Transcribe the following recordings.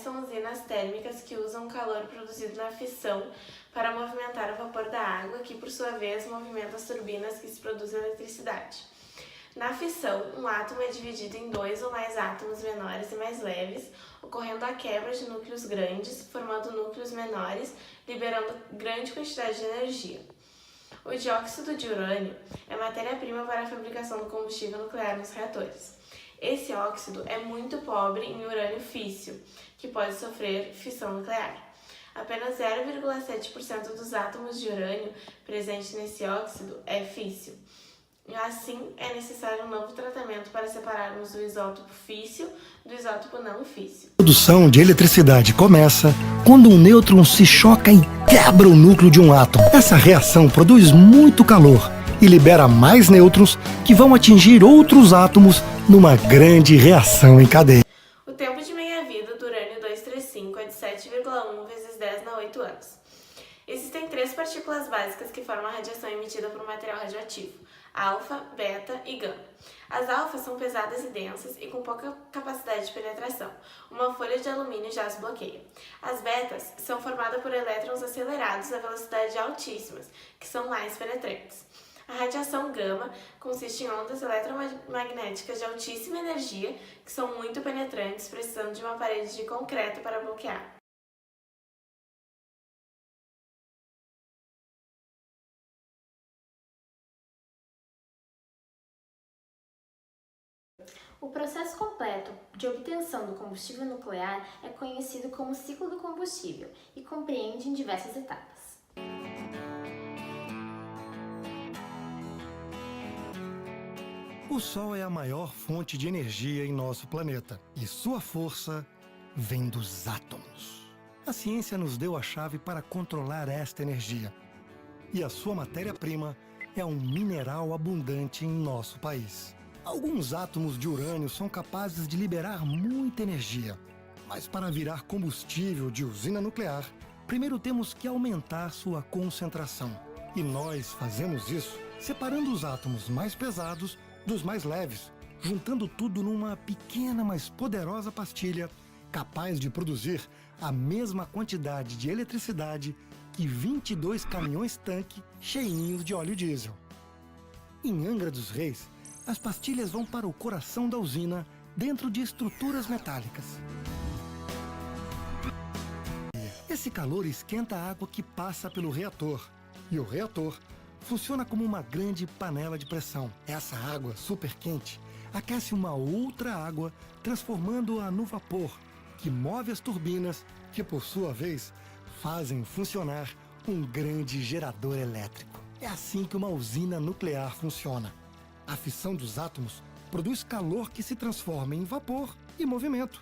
São usinas térmicas que usam calor produzido na fissão para movimentar o vapor da água, que por sua vez movimenta as turbinas que se produzem eletricidade. Na fissão, um átomo é dividido em dois ou mais átomos menores e mais leves, ocorrendo a quebra de núcleos grandes, formando núcleos menores, liberando grande quantidade de energia. O dióxido de urânio é matéria-prima para a fabricação do combustível nuclear nos reatores. Esse óxido é muito pobre em urânio físsil, que pode sofrer fissão nuclear. Apenas 0,7% dos átomos de urânio presentes nesse óxido é físsil. Assim, é necessário um novo tratamento para separarmos o isótopo físsil do isótopo não físsil. A produção de eletricidade começa quando um nêutron se choca e quebra o núcleo de um átomo. Essa reação produz muito calor e libera mais nêutrons que vão atingir outros átomos numa grande reação em cadeia. O tempo de meia-vida do urânio 235 é de 7,1 vezes 10 na 8 anos. Existem 3 partículas básicas que formam a radiação emitida por um material radioativo: alfa, beta e gama. As alfas são pesadas e densas e com pouca capacidade de penetração. Uma folha de alumínio já as bloqueia. As betas são formadas por elétrons acelerados a velocidades altíssimas, que são mais penetrantes. A radiação gama consiste em ondas eletromagnéticas de altíssima energia, que são muito penetrantes, precisando de uma parede de concreto para bloquear. O processo completo de obtenção do combustível nuclear é conhecido como ciclo do combustível e compreende em diversas etapas. O Sol é a maior fonte de energia em nosso planeta e sua força vem dos átomos. A ciência nos deu a chave para controlar esta energia e a sua matéria-prima é um mineral abundante em nosso país. Alguns átomos de urânio são capazes de liberar muita energia, mas para virar combustível de usina nuclear, primeiro temos que aumentar sua concentração. E nós fazemos isso separando os átomos mais pesados dos mais leves, juntando tudo numa pequena, mas poderosa pastilha, capaz de produzir a mesma quantidade de eletricidade que 22 caminhões-tanque cheinhos de óleo diesel. Em Angra dos Reis, as pastilhas vão para o coração da usina, dentro de estruturas metálicas. Esse calor esquenta a água que passa pelo reator, e o reator funciona como uma grande panela de pressão. Essa água super quente aquece uma outra água, transformando-a no vapor, que move as turbinas, que por sua vez fazem funcionar um grande gerador elétrico. É assim que uma usina nuclear funciona. A fissão dos átomos produz calor que se transforma em vapor e movimento.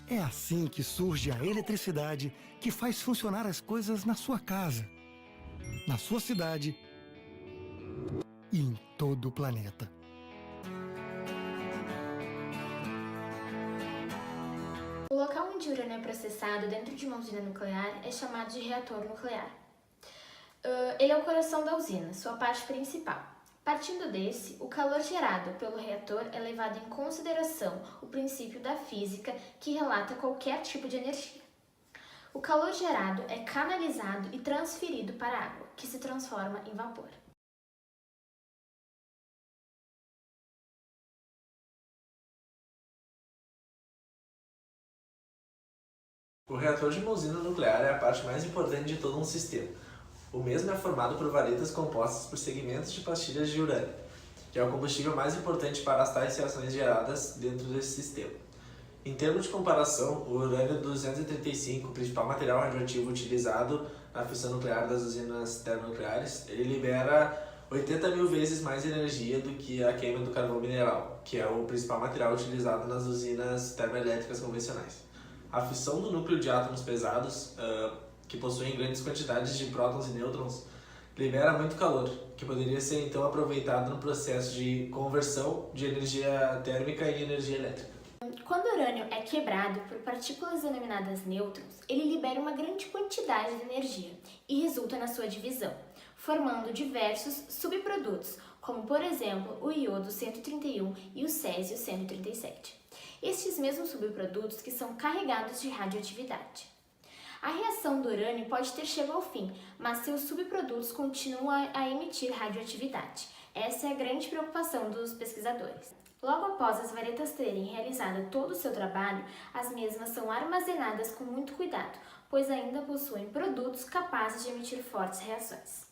É assim que surge a eletricidade que faz funcionar as coisas na sua casa, na sua cidade e em todo o planeta. O local onde o urânio é processado dentro de uma usina nuclear é chamado de reator nuclear. Ele é o coração da usina, sua parte principal. Partindo desse, o calor gerado pelo reator é levado em consideração o princípio da física que relata qualquer tipo de energia. O calor gerado é canalizado e transferido para a água, que se transforma em vapor. O reator de uma usina nuclear é a parte mais importante de todo um sistema. O mesmo é formado por varetas compostas por segmentos de pastilhas de urânio, que é o combustível mais importante para as tais reações geradas dentro desse sistema. Em termos de comparação, o urânio 235, o principal material radioativo utilizado na fissão nuclear das usinas termonucleares, ele libera 80 mil vezes mais energia do que a queima do carvão mineral, que é o principal material utilizado nas usinas termoelétricas convencionais. A fissão do núcleo de átomos pesados, que possuem grandes quantidades de prótons e nêutrons, libera muito calor, que poderia ser então aproveitado no processo de conversão de energia térmica em energia elétrica. Quando o urânio é quebrado por partículas denominadas nêutrons, ele libera uma grande quantidade de energia e resulta na sua divisão, formando diversos subprodutos, como por exemplo o iodo 131 e o césio 137. estes mesmos subprodutos que são carregados de radioatividade. A reação do urânio pode ter chegado ao fim, mas seus subprodutos continuam a emitir radioatividade. Essa é a grande preocupação dos pesquisadores. Logo após as varetas terem realizado todo o seu trabalho, as mesmas são armazenadas com muito cuidado, pois ainda possuem produtos capazes de emitir fortes reações.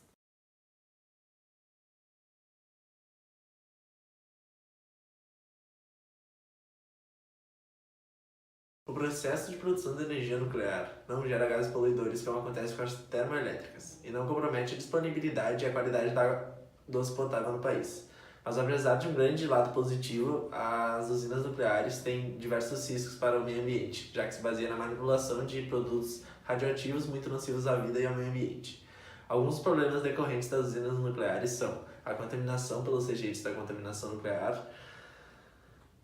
O processo de produção de energia nuclear não gera gases poluidores como acontece com as termoelétricas e não compromete a disponibilidade e a qualidade da água doce potável no país. Mas apesar de um grande lado positivo, as usinas nucleares têm diversos riscos para o meio ambiente, já que se baseia na manipulação de produtos radioativos muito nocivos à vida e ao meio ambiente. Alguns problemas decorrentes das usinas nucleares são a contaminação pelos rejeitos da contaminação nuclear,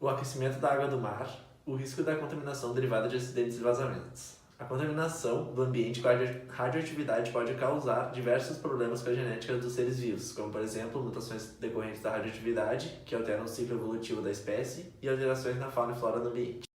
o aquecimento da água do mar, o risco da contaminação derivada de acidentes e vazamentos. A contaminação do ambiente com a radioatividade pode causar diversos problemas com a genética dos seres vivos, como, por exemplo, mutações decorrentes da radioatividade, que alteram o ciclo evolutivo da espécie, e alterações na fauna e flora do ambiente.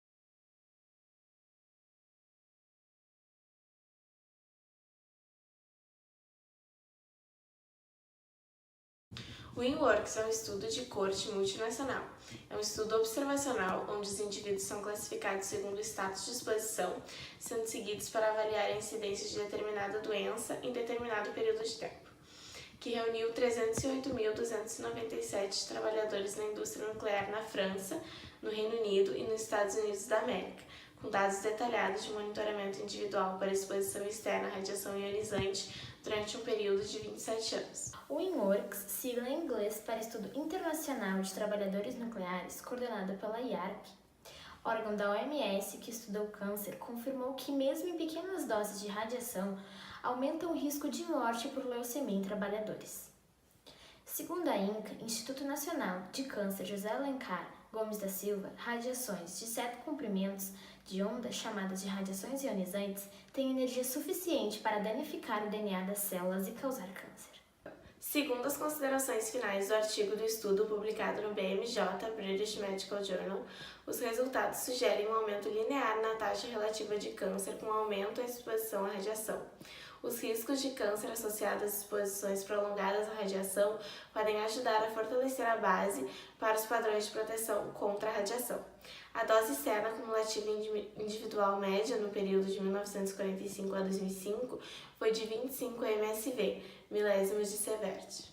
O INWORKS é um estudo de corte multinacional. É um estudo observacional onde os indivíduos são classificados segundo o status de exposição, sendo seguidos para avaliar a incidência de determinada doença em determinado período de tempo, que reuniu 308.297 trabalhadores na indústria nuclear na França, no Reino Unido e nos Estados Unidos da América, com dados detalhados de monitoramento individual para exposição externa à radiação ionizante durante um período de 27 anos. O INWORKS, sigla em inglês para Estudo Internacional de Trabalhadores Nucleares, coordenado pela IARC, órgão da OMS que estuda o câncer, confirmou que mesmo em pequenas doses de radiação, aumenta o risco de morte por leucemia em trabalhadores. Segundo a INCA, Instituto Nacional de Câncer José Alencar Gomes da Silva, radiações de certos comprimentos de onda, chamadas de radiações ionizantes, têm energia suficiente para danificar o DNA das células e causar câncer. Segundo as considerações finais do artigo do estudo publicado no BMJ, British Medical Journal, os resultados sugerem um aumento linear na taxa relativa de câncer com aumento à exposição à radiação. Os riscos de câncer associados às exposições prolongadas à radiação podem ajudar a fortalecer a base para os padrões de proteção contra a radiação. A dose externa cumulativa individual média no período de 1945 a 2005 foi de 25 mSv, milésimos de sievert.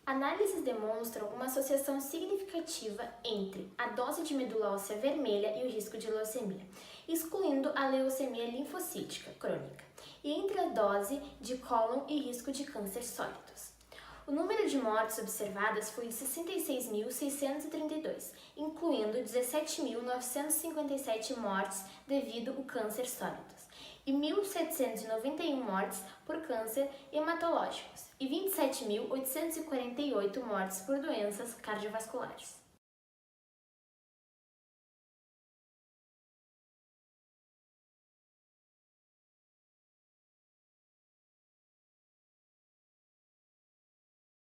Análises demonstram uma associação significativa entre a dose de medula óssea vermelha e o risco de leucemia, excluindo a leucemia linfocítica crônica, e entre a dose de cólon e risco de câncer sólidos. O número de mortes observadas foi 66.632, incluindo 17.957 mortes devido ao câncer sólidos, e 1.791 mortes por câncer hematológicos, e 27.848 mortes por doenças cardiovasculares.